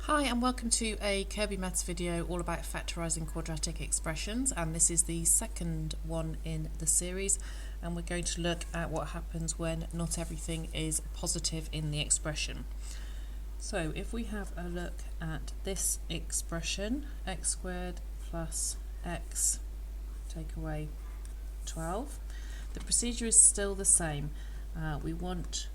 Hi and welcome to a Kirby Maths video all about factorising quadratic expressions, and this is the second one in the series, and we're going to look at what happens when not everything is positive in the expression. So if we have a look at this expression, x squared plus x take away 12, the procedure is still the same. We want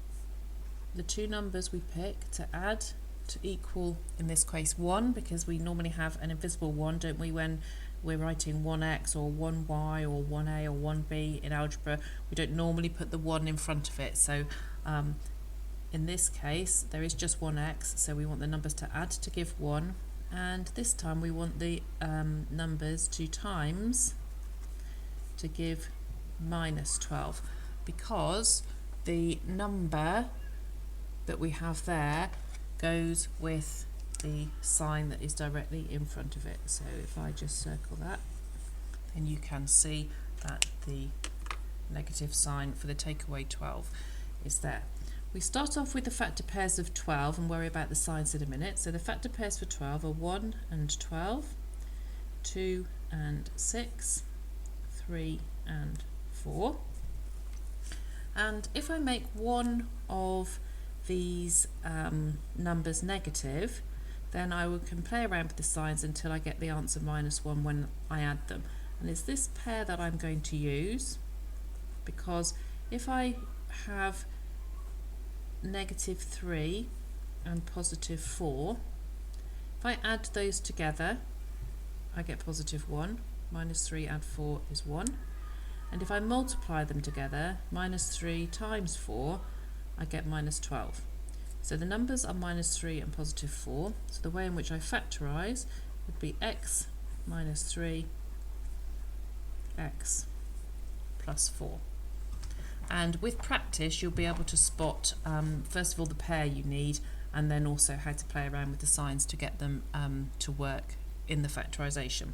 the two numbers we pick to add to equal, in this case, 1, because we normally have an invisible 1, don't we, when we're writing 1x or 1y or 1a or 1b in algebra. We don't normally put the 1 in front of it, so in this case there is just 1x, so we want the numbers to add to give 1, and this time we want the numbers to times to give minus 12, because the number that we have there goes with the sign that is directly in front of it. So if I just circle that, then you can see that the negative sign for the takeaway 12 is there. We start off with the factor pairs of 12 and worry about the signs in a minute. So the factor pairs for 12 are 1 and 12, 2 and 6, 3 and 4. And if I make one of these numbers negative, then I can play around with the signs until I get the answer minus 1 when I add them. And it's this pair that I'm going to use, because if I have negative 3 and positive 4, if I add those together, I get positive 1. Minus 3 add 4 is 1. And if I multiply them together, minus 3 times 4, I get minus 12. So the numbers are minus 3 and positive 4. So the way in which I factorise would be x minus 3, x plus 4. And with practice, you'll be able to spot, first of all, the pair you need, and then also how to play around with the signs to get them to work in the factorisation.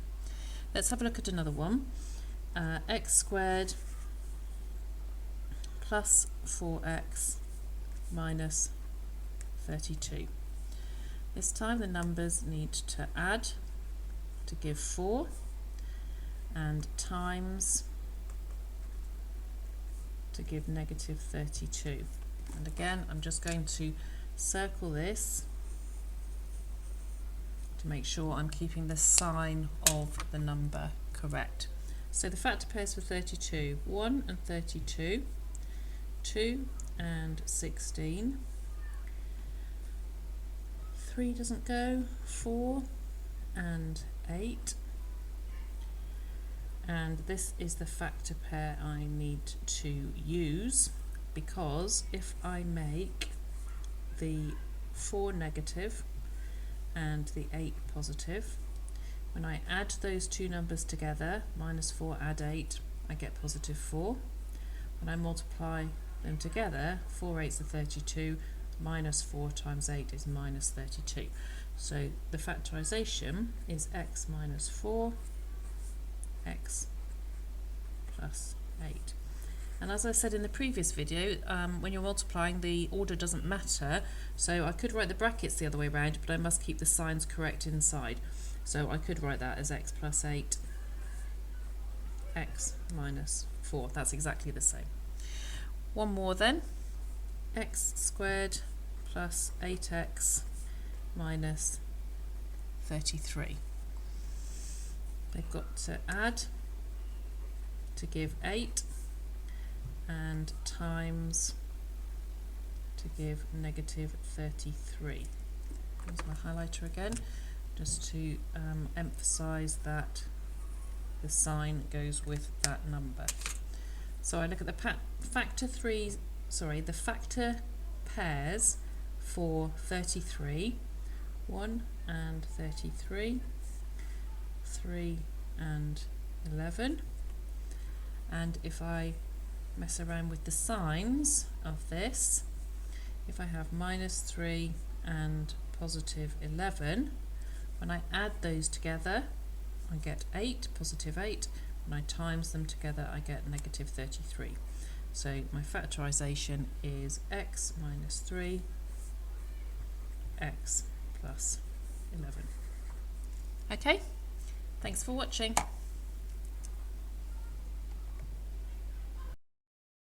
Let's have a look at another one. X squared plus 4x minus 32. This time the numbers need to add to give 4 and times to give negative 32. And again, I'm just going to circle this to make sure I'm keeping the sign of the number correct. So the factor pairs for 32, 1 and 32, 2 and 16, 3 doesn't go, 4 and 8, and this is the factor pair I need to use, because if I make the 4 negative and the 8 positive, when I add those two numbers together, minus 4 add 8, I get positive 4. When I multiply them together, 4 8s are 32, minus 4 times 8 is minus 32. So the factorisation is x minus 4, x plus 8. And as I said in the previous video, when you're multiplying, the order doesn't matter, so I could write the brackets the other way around, but I must keep the signs correct inside. So I could write that as x plus 8, x minus 4. That's exactly the same. One more then. X squared plus 8x minus 33. They've got to add to give 8 and times to give negative 33. Here's my highlighter again, just to emphasise that the sign goes with that number. So I look at the the factor pairs for 33, 1 and 33, 3 and 11, and if I mess around with the signs of this, if I have minus 3 and positive 11, when I add those together, I get 8, positive 8. When I times them together, I get negative 33. So my factorisation is x minus 3, x plus 11. Okay, thanks for watching.